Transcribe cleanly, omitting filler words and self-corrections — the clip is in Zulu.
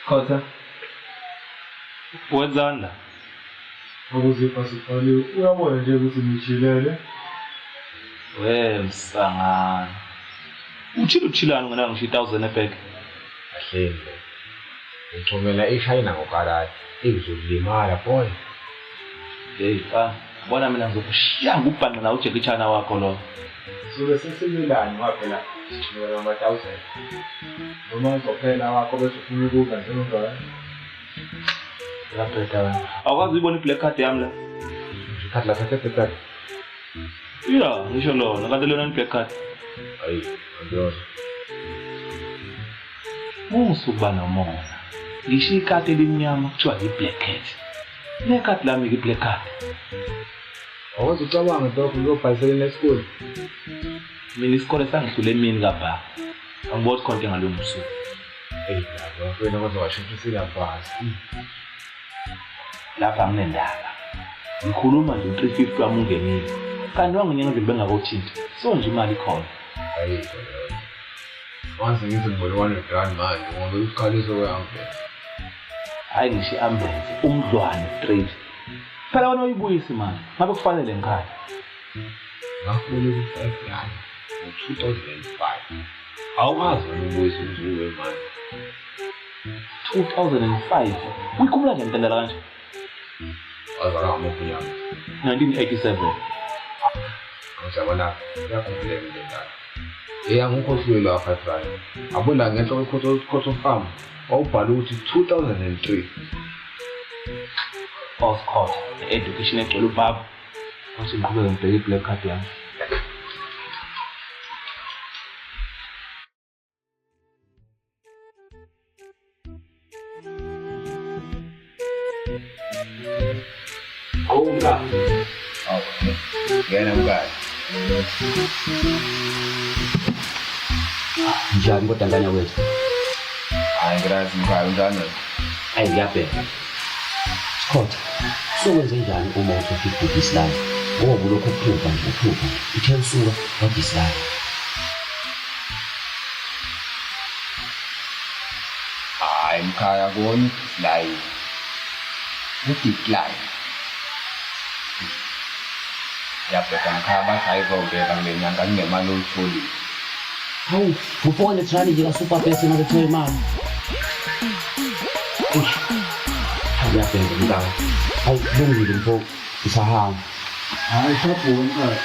Khotha. Wenzani la? Akuzipha sibhaliwe. Uyabona nje ukuthi ngijilele. Msangana. Uchilani ngena ngisho 1000 ebhek. Ahlele. Ngicomela eShayina ngokarati. Izolimala boy. Bona mina ngizokushiyanga ubhanda na uJackie Chan wakho lo. Sobe sesimilani waphela. Ngibona ama-1000. Noma uzophela wakho bese ufuna ukudla njengozwana. Laphetha. Awukwazi uyibona i-black card yami la? Ikhadi lakho black card. Yeah, ngisho lona kanti lona i-black card. Hayi, ngiyona. Musuba nomoya. Ngisho ikati elimnyama kuthiwa i-black cat. Nekati lami i-black card. Awuze ucabanga dokho uyobhalisela esikole. Mina isikole sangihlule emini kapha. Angiboni konke ngalowo msuku. Lapha wena kwazowashintshisa phasi. Lapha nginendaba. Ngikhuluma nje 350 wami ungenile. Kanti wanginyanga nje bengakothinti. So nje imali khona. Hayi. Once ngizibona 100 rand manje ngoba usikhaliso kuyangena. Hayi ngisho ambulance umdlwane straight. Phela wena uyibuyisa imali. Ngabe kufanele ngikhaya. Ngafuna u5 rand. 2005. Awukazi ukubuyisa umzuzu wemali. 2005. Uyikhumbula nje intandela kanje? Azala amaphunya. 1987. Ngiyabona yakuvile ngendaba. Ngikhohliwe la 5 rand. Abona ngenhla kwekhoto farm. Wawubhala ukuthi 2003. Of course, education egcwele ubaba. Wathi ngiqhubeke ngibheke i-black card yami. Oka. Ngena mkali. Njani kodwa ngane wethu? Hayi ngiyazi mkali njani? Hayi ngiyabheka. Khotha. Sokwenze njani uma uthi Islam? Ngoba lokho kuphupha nje uphupha. Uthe usuka waDislam. Hayi mkhaya kona Islam. Udecline. Yaphetha mkhaya basayizongena kule nyanga ngemali oyitholile. Hawu, ufone trani nje ka super pesa ngakuthola imali. Ngiyabheka mntana. Hawu, lungile mfo. Isahamba. Hayi, sabona.